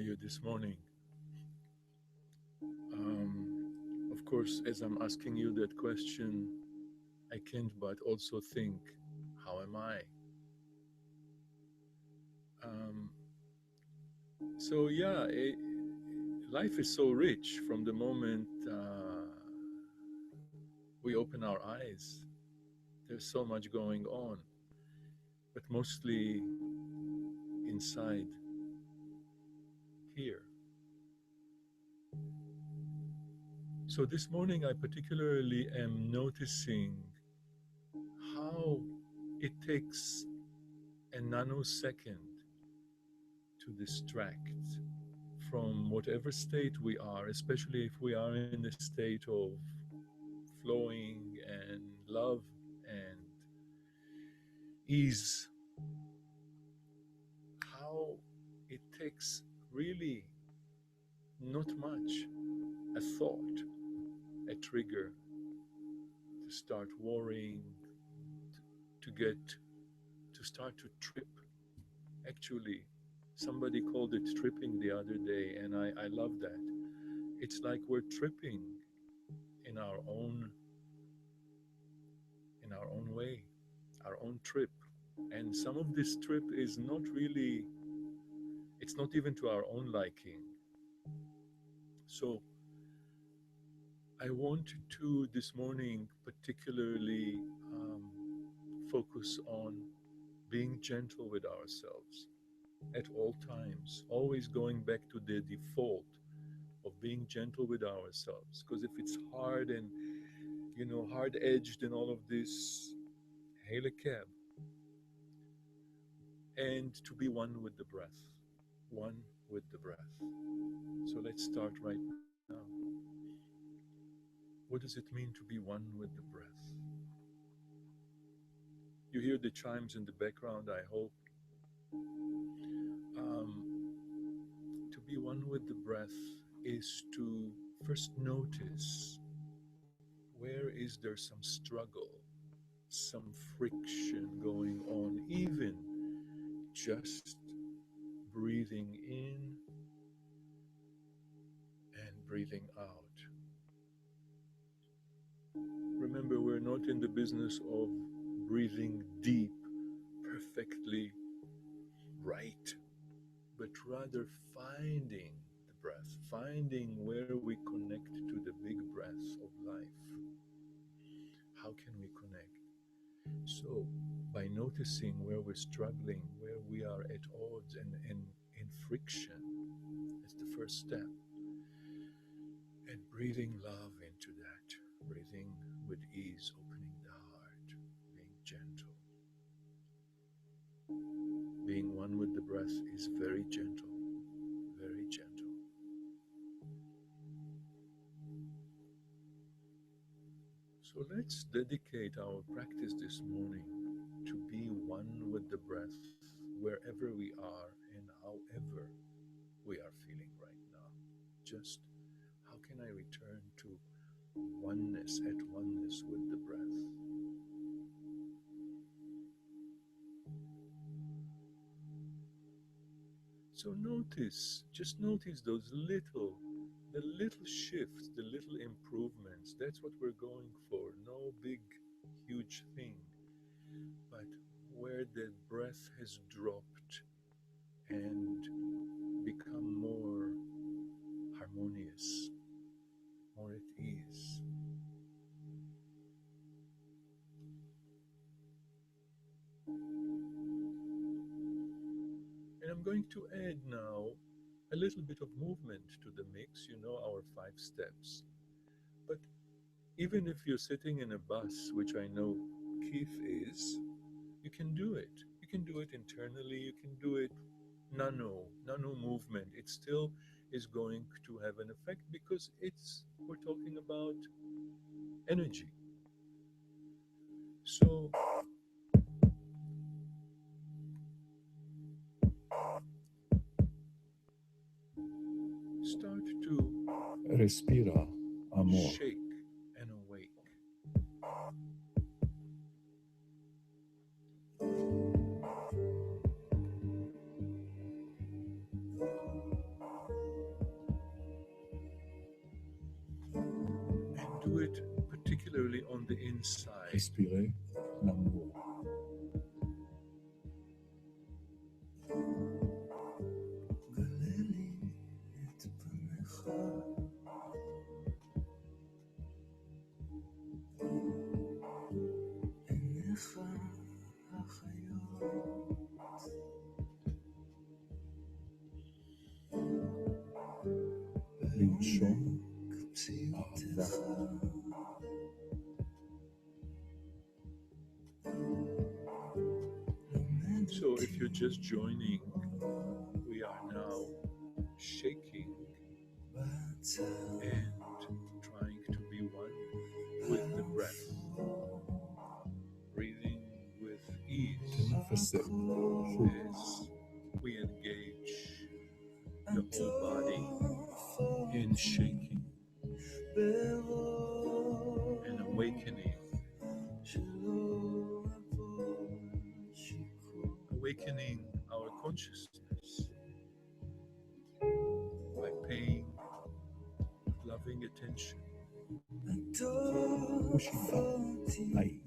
you this morning? Of course, as I'm asking you that question, I can't but also think, how am I? Um, so, yeah, life is so rich from the moment we open our eyes. There's so much going on, but mostly inside here. So, this morning, I particularly am noticing how it takes a nanosecond to distract from whatever state we are, especially if we are in a state of flowing and love and ease, how it takes really not much, a thought, a trigger to start worrying, to get, to start to trip. Actually, somebody called it tripping the other day, and I love that. It's like we're tripping in our own way, our own trip. And some of this trip is not really, it's not even to our own liking. So I want to this morning particularly focus on being gentle with ourselves at all times, always going back to the default of being gentle with ourselves. Because if it's hard and, hard edged and all of this, hail a cab. And to be one with the breath, one with the breath. So let's start right now. What does it mean to be one with the breath? You hear the chimes in the background, I hope. To be one with the breath is to first notice where is there some struggle, some friction going on, even just breathing in and breathing out. Remember, we're not in the business of breathing deep, perfectly right, but rather finding the breath, finding where we connect to the big breath of life. How can we connect? So, by noticing where we're struggling, where we are at odds and in friction, it's the first step. And breathing love into that, breathing with ease, opening the heart, being gentle. Being one with the breath is very gentle, very gentle. So let's dedicate our practice this morning to be one with the breath wherever we are and however we are feeling right now. Just how can I return to oneness, at oneness with the breath? So just notice the little shifts, the little improvements. That's what we're going for. No big, huge thing, but where the breath has dropped and become more harmonious, more at ease. And I'm going to add now a little bit of movement to the mix, our 5 steps. But even if you're sitting in a bus, which I know Keith is, you can do it. You can do it internally, you can do it nano movement. It still is going to have an effect because we're talking about energy. So start to Respira, amor. shake and awake. do it particularly on the inside. Respirez l'amour. לנשום אהבה. So, if you're just joining, we are now shaking and trying to be one with the breath, breathing with ease תנפסי. שוב. as we engage the whole body in shaking and awakening our consciousness by paying loving attention חשיבה. היי.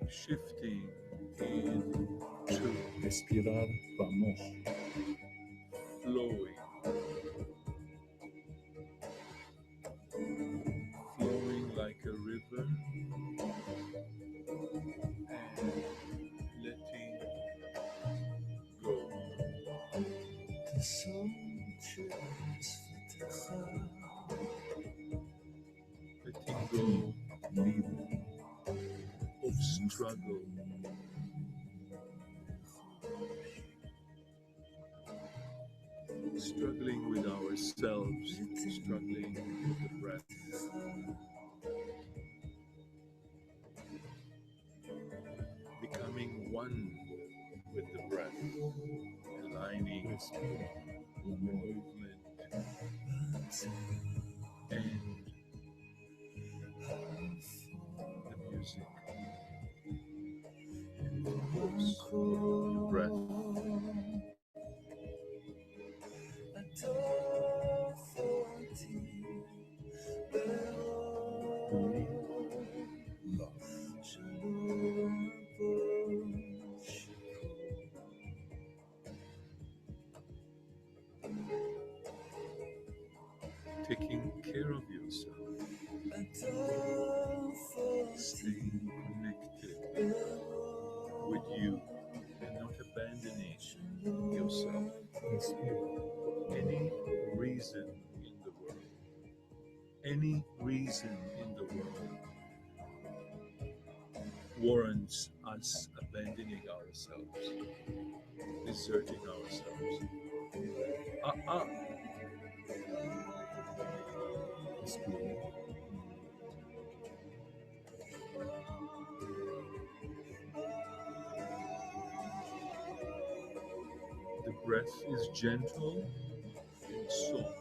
shifting into respirar במוח. flowing like a river and letting go. Letting go ליבי. of struggle, struggling with ourselves, struggling with the breath. Becoming one with the breath, aligning Respira the l'amour. movement and the music, and of course, the breath. Breathe love. Taking care of yourself, staying connected with you and not abandoning yourself. Respira. Any reason in the world, any reason in the world warrants us abandoning ourselves, deserting ourselves. Respira. The breath is gentle and soft.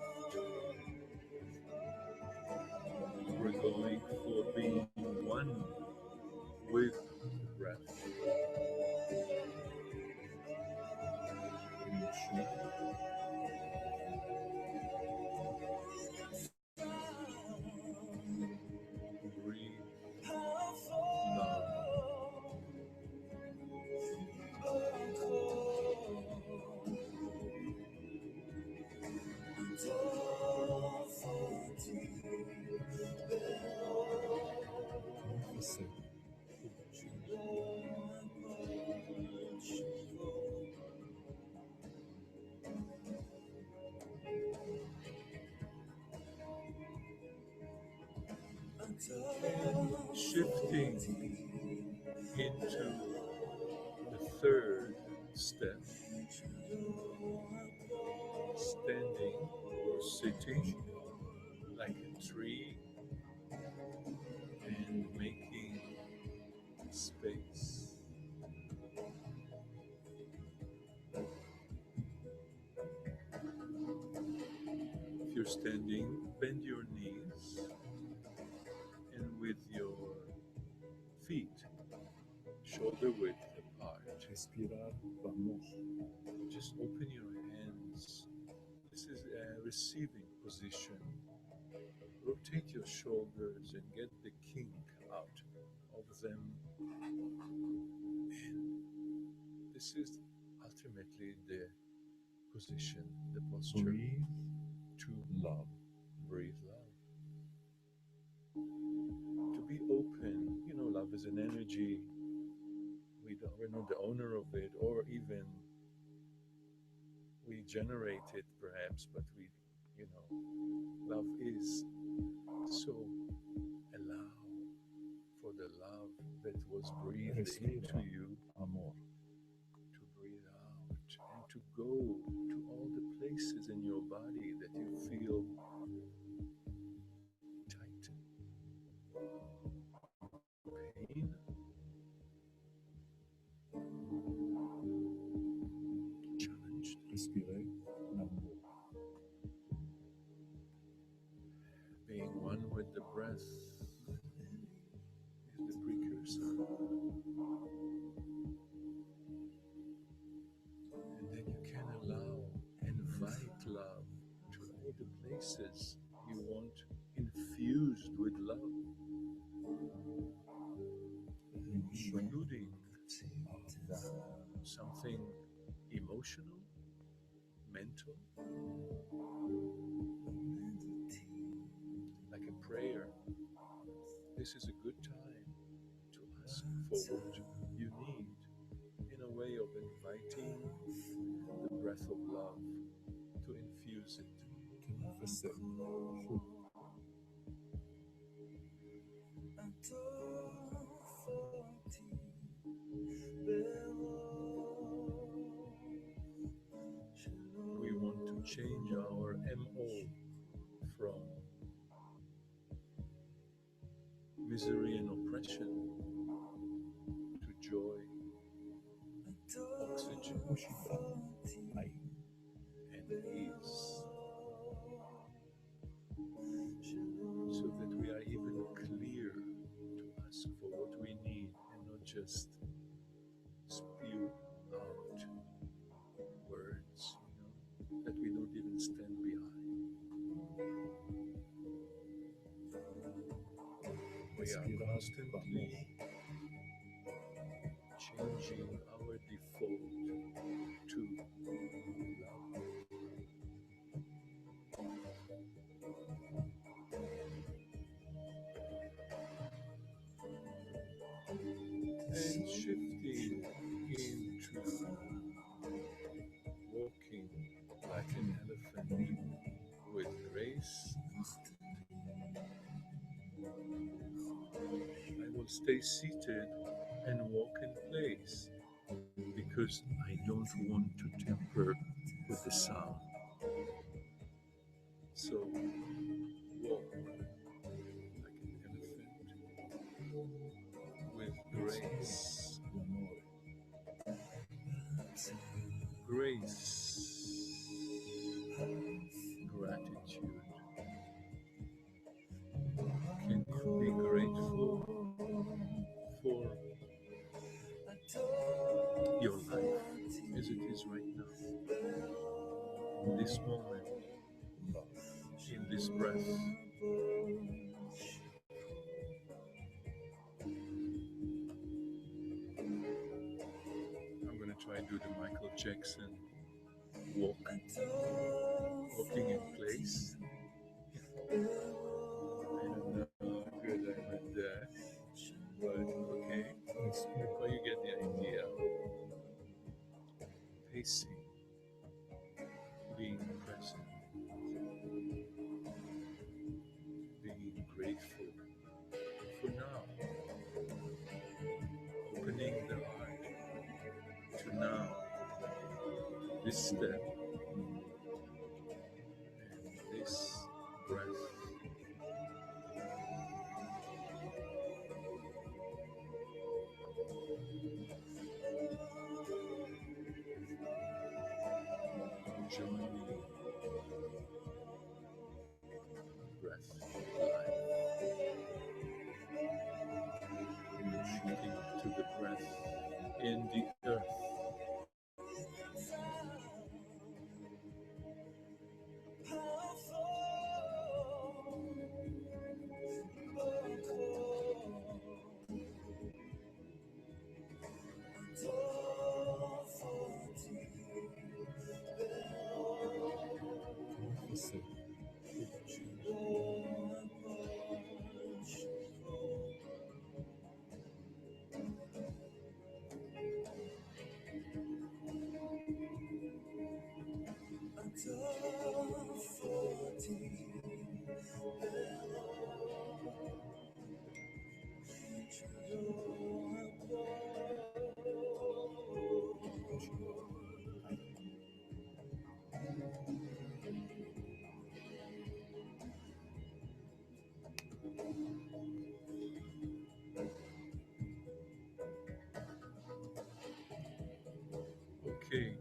We're going for being one with the breath. Breathe love. תנפסי. Shifting into the third step, standing or sitting like a tree and making space. If you're standing, bend your knees, and with your feet shoulder width apart, Respirar o amor. just open your hands. This is a receiving position. Rotate your shoulders and get the kink out of them. And this is ultimately the position, the posture Breathe to love. breathe love. To be open, love is an energy. We're not the owner of it, or even we generate it perhaps, but love is. So allow for the love that was breathed into Respira you amor. to breathe out and to go to all the places in your body that you feel tighten, pain, challenged. Respirer l'amour. Being one with the breath is the precursor. And then you can invite love to all the places you want infused with love, including something emotional, mental, like a prayer. This is a good time to ask for what you need in a way of inviting the breath of love to infuse it. Tennessee. Food. We want to change our MO from misery and oppression to joy, oxygen, Música. Aí. and ease, so that we are even clear to ask for what we need and not just spew out words, that we don't even stand behind. We are Respirar constantly amor. changing our default to love. And shifting into walking like an elephant with grace. I will stay seated and walk in place because I don't want to temper with the sound. So walk like an elephant with grace. Grace, gratitude. Can you be grateful for your life as it is right now, in this moment, in this breath? I'm going to try to do the Michael Jackson walk, walking in place. I don't know how good I'm at that, but okay. Well, you get the idea. Pacing, being present, being grateful for now, opening the heart to now, this step, and this breath. Joining Okay.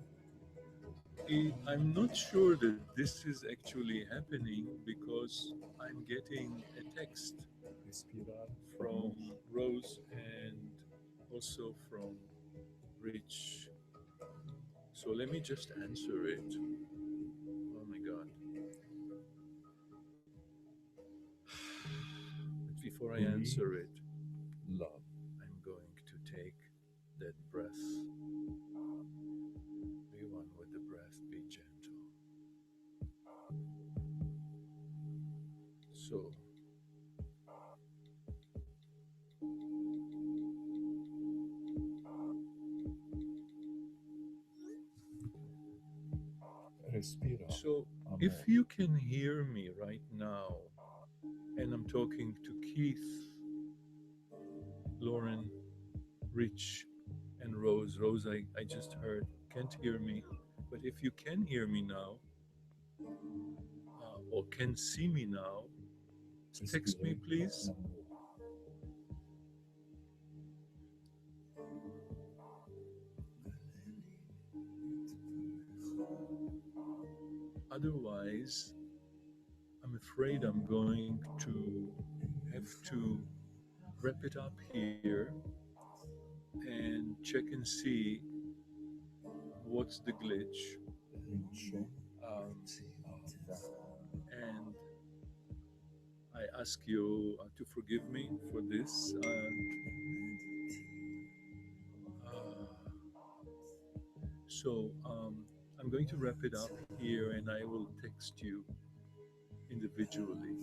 I'm not sure that this is actually happening because I'm getting a text Respirar from amor. Rose and also from Rich. So let me just answer it. Oh my God. But before I answer Breathe it, love. I'm going to take that breath. We want with the breath be gentle. So Respira so amor. if you can hear me right now, and I'm talking to Keith, Lauren, Rich, and Rose. Rose, I just heard, can't hear me. But if you can hear me now, or can see me now, text me, Respirez please. l'amour. Otherwise, I'm afraid I'm going to have to wrap it up here and check and see what's the glitch. Rincho Um, ava. and I ask you to forgive me for this. So I'm going to wrap it up here and I will text you individually.